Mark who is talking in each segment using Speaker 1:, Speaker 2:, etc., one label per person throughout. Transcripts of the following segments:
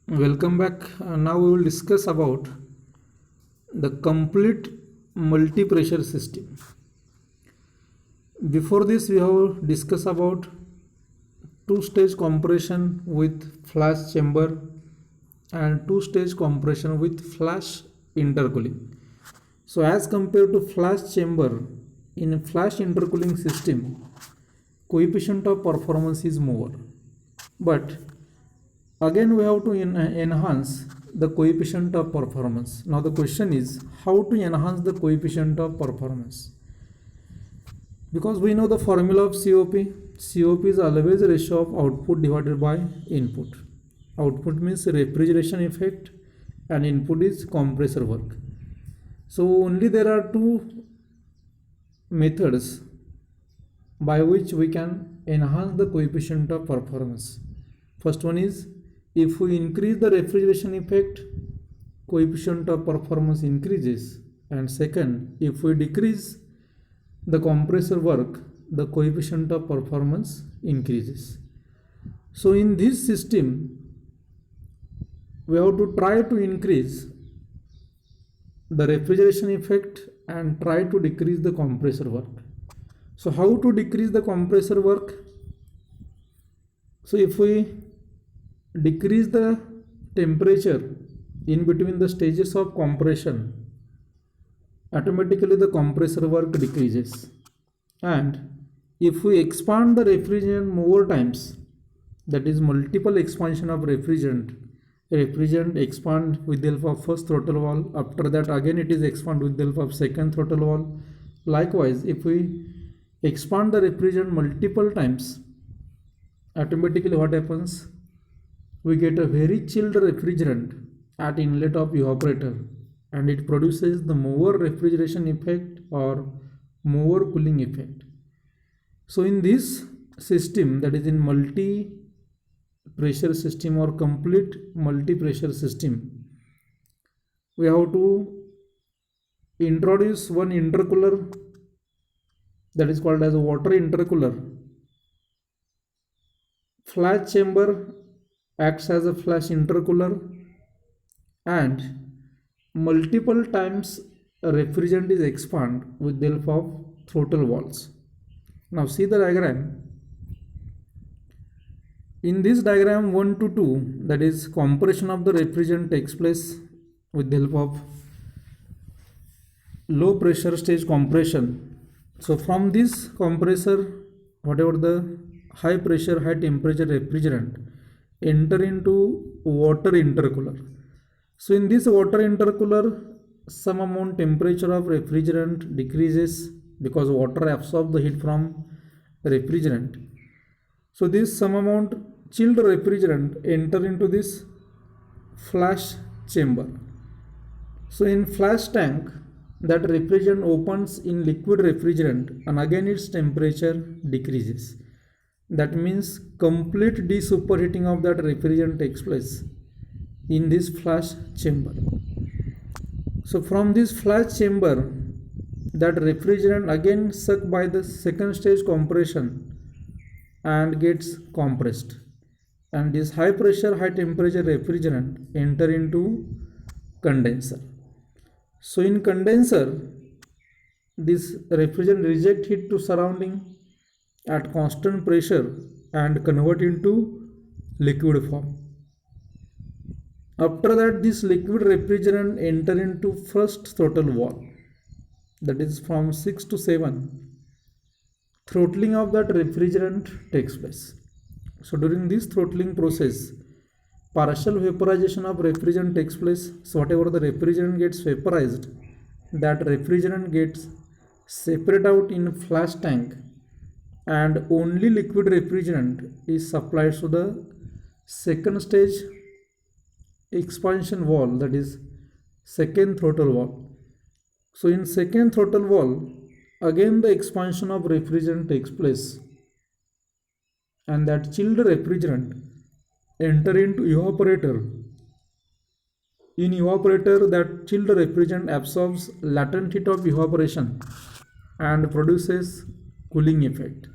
Speaker 1: Welcome back. Now we will discuss about the complete multi-pressure system. Before this, we have discussed about two-stage compression with flash chamber and two-stage compression with flash intercooling. So, as compared to flash chamber, in a flash intercooling system, coefficient of performance is more. But again we have to enhance the coefficient of performance. Now the question is how to enhance the coefficient of performance, because we know the formula of COP is always a ratio of output divided by input. Output means refrigeration effect and input is compressor work. So only there are two methods by which we can enhance the coefficient of performance. First one is, if we increase the refrigeration effect, coefficient of performance increases, and second, if we decrease the compressor work, the coefficient of performance increases. So in this system, we have to try to increase the refrigeration effect and try to decrease the compressor work. So how to decrease the compressor work? So if we decrease the temperature in between the stages of compression, automatically the compressor work decreases. And if we expand the refrigerant more times, that is multiple expansion of refrigerant expand with the help of first throttle valve, after that again it is expand with the help of second throttle valve. Likewise, if we expand the refrigerant multiple times, automatically what happens, we get a very chilled refrigerant at inlet of evaporator, and it produces the more refrigeration effect or more cooling effect. So in this system, that is in multi pressure system or complete multi pressure system, we have to introduce one intercooler, that is called as a water intercooler. Flash chamber acts as a flash intercooler, and multiple times a refrigerant is expanded with the help of throttle valves. Now see the diagram. In this diagram 1 to 2, that is compression of the refrigerant takes place with the help of low pressure stage compression. So from this compressor, whatever the high pressure high temperature refrigerant enter into water intercooler. So in this water intercooler, some amount temperature of refrigerant decreases because water absorbs the heat from refrigerant. So this some amount chilled refrigerant enter into this flash chamber. So in flash tank, that refrigerant opens in liquid refrigerant and again its temperature decreases. That means complete de-superheating of that refrigerant takes place in this flash chamber. So from this flash chamber, that refrigerant again sucked by the second stage compression and gets compressed, and this high pressure high temperature refrigerant enter into condenser. So in condenser, this refrigerant reject heat to surrounding at constant pressure and convert into liquid form. After that, this liquid refrigerant enter into first throttle valve, that is from 6 to 7. Throttling of that refrigerant takes place. So during this throttling process, partial vaporization of refrigerant takes place. So whatever the refrigerant gets vaporized, that refrigerant gets separate out in flash tank, and only liquid refrigerant is supplied to the second stage expansion valve, that is second throttle valve. So in second throttle valve, again the expansion of refrigerant takes place, and that chilled refrigerant enter into evaporator. In evaporator, that chilled refrigerant absorbs latent heat of evaporation and produces cooling effect.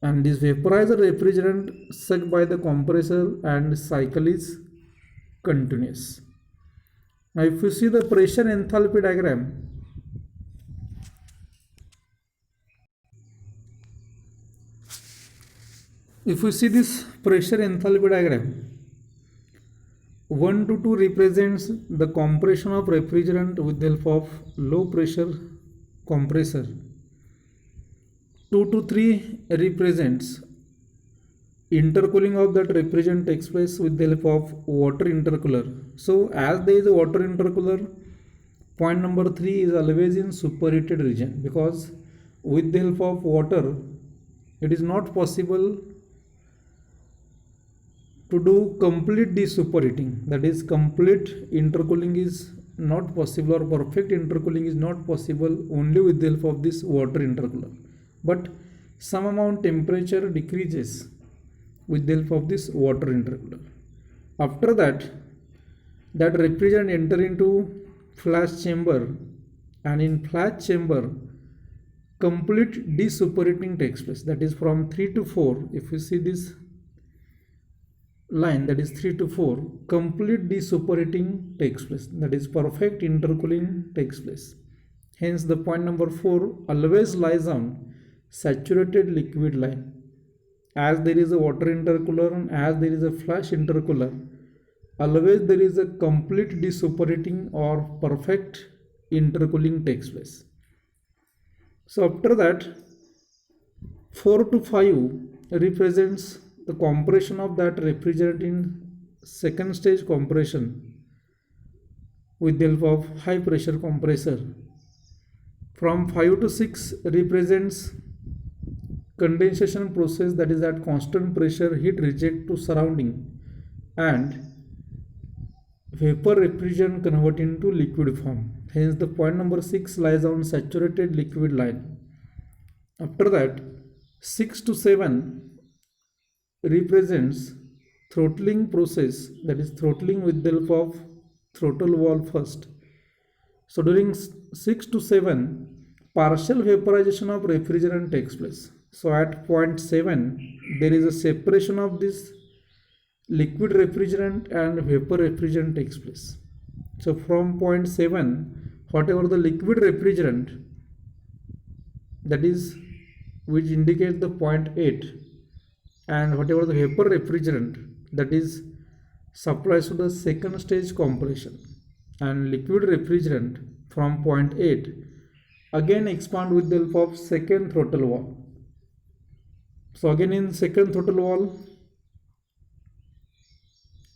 Speaker 1: And this vaporizer refrigerant sucked by the compressor and cycle is continuous. Now if you see the pressure enthalpy diagram, if we see this pressure enthalpy diagram, 1 to 2 represents the compression of refrigerant with the help of low pressure compressor. 2 to 3 represents intercooling of that refrigerant takes place with the help of water intercooler. So as there is a water intercooler, point number 3 is always in superheated region, because with the help of water it is not possible to do complete desuperheating, that is complete intercooling is not possible, or perfect intercooling is not possible only with the help of this water intercooler, but some amount temperature decreases with the help of this water intercooler. After that refrigerant enter into flash chamber, and in flash chamber complete desuperheating takes place, that is from 3 to 4. If you see this line, that is 3 to 4, complete desuperheating takes place, that is perfect intercooling takes place. Hence the point number 4 always lies on saturated liquid line. As there is a water intercooler and as there is a flash intercooler, always there is a complete desuperheating or perfect intercooling takes place. So after that 4 to 5 represents the compression of that refrigerant in second stage compression with the help of high pressure compressor. From 5 to 6 represents condensation process, that is at constant pressure heat reject to surrounding and vapor refrigerant convert into liquid form. Hence the point number 6 lies on saturated liquid line. After that 6 to 7 represents throttling process, that is throttling with the help of throttle valve first. So during 6 to 7 partial vaporization of refrigerant takes place. So at point 7 there is a separation of this liquid refrigerant and vapor refrigerant takes place. So from point 7 whatever the liquid refrigerant, that is which indicates the point 8, and whatever the vapor refrigerant, that is supplies to the second stage compression, and liquid refrigerant from point 8 again expand with the help of second throttle valve. So again in second throttle valve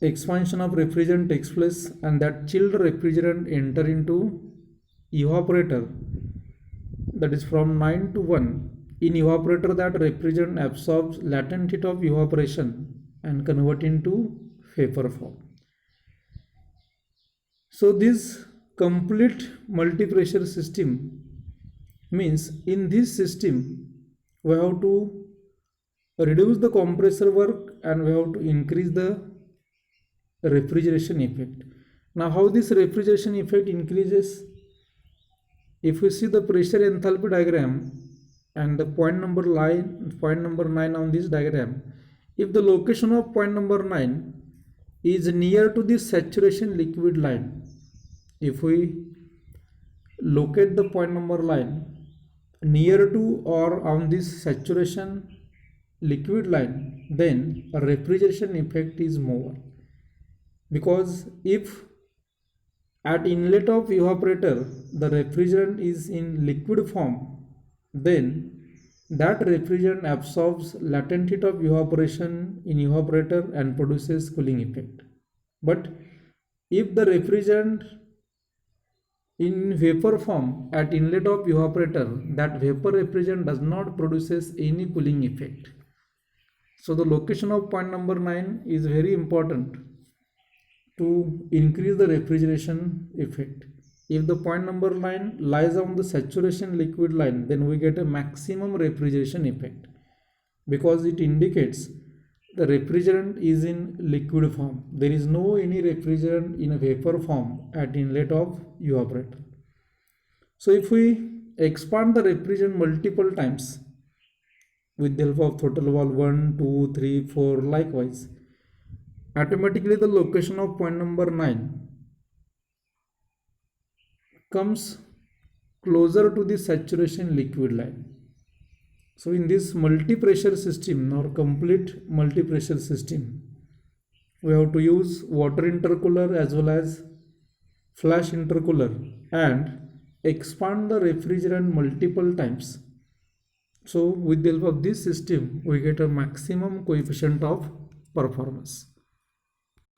Speaker 1: expansion of refrigerant takes place, and that chilled refrigerant enter into evaporator, that is from 9 to 1. In evaporator that refrigerant absorbs latent heat of evaporation and convert into vapor form. So this complete multi-pressure system means in this system we have to reduce the compressor work and we have to increase the refrigeration effect. Now how this refrigeration effect increases? If we see the pressure enthalpy diagram and the point number 9 on this diagram, if the location of point number 9 is near to the saturation liquid line, if we locate the point number line near to or on this saturation liquid line, then a refrigeration effect is more, because if at inlet of evaporator the refrigerant is in liquid form, then that refrigerant absorbs latent heat of evaporation in evaporator and produces cooling effect. But if the refrigerant in vapor form at inlet of evaporator, that vapor refrigerant does not produces any cooling effect. So the location of point number 9 is very important to increase the refrigeration effect. If the point number 9 lies on the saturation liquid line, then we get a maximum refrigeration effect, because it indicates the refrigerant is in liquid form. There is no any refrigerant in a vapor form at inlet of evaporator. So if we expand the refrigerant multiple times with the help of throttle valve 1, 2, 3, 4 likewise, automatically the location of point number 9 comes closer to the saturation liquid line. So in this multi-pressure system or complete multi-pressure system, we have to use water intercooler as well as flash intercooler and expand the refrigerant multiple times. So with the help of this system, we get a maximum coefficient of performance.